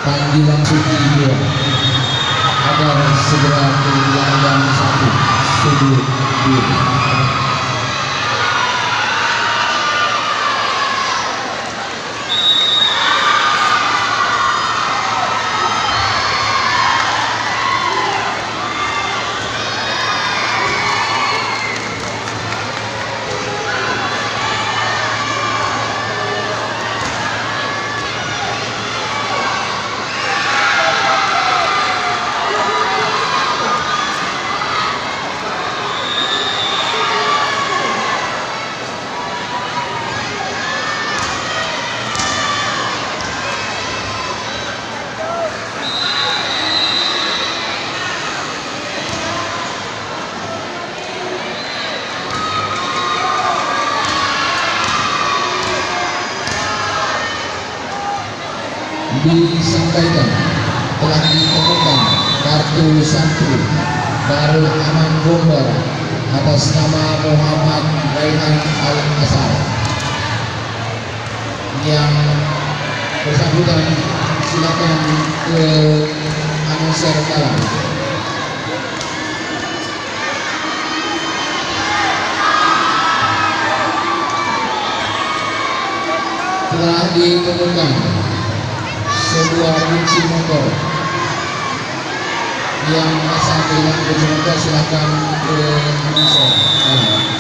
panggilan video agar segera ke layang satu sudut diri. Disampaikan telah ditemukan kartu santri Darul Aman Gombal atas nama Muhammad Raihan Al-Asar yang bersangkutan. Silakan ke announcer dalam. Telah ditemukan sebuah kunci motor yang asal hilang kunci motor. Silakan ke announcer.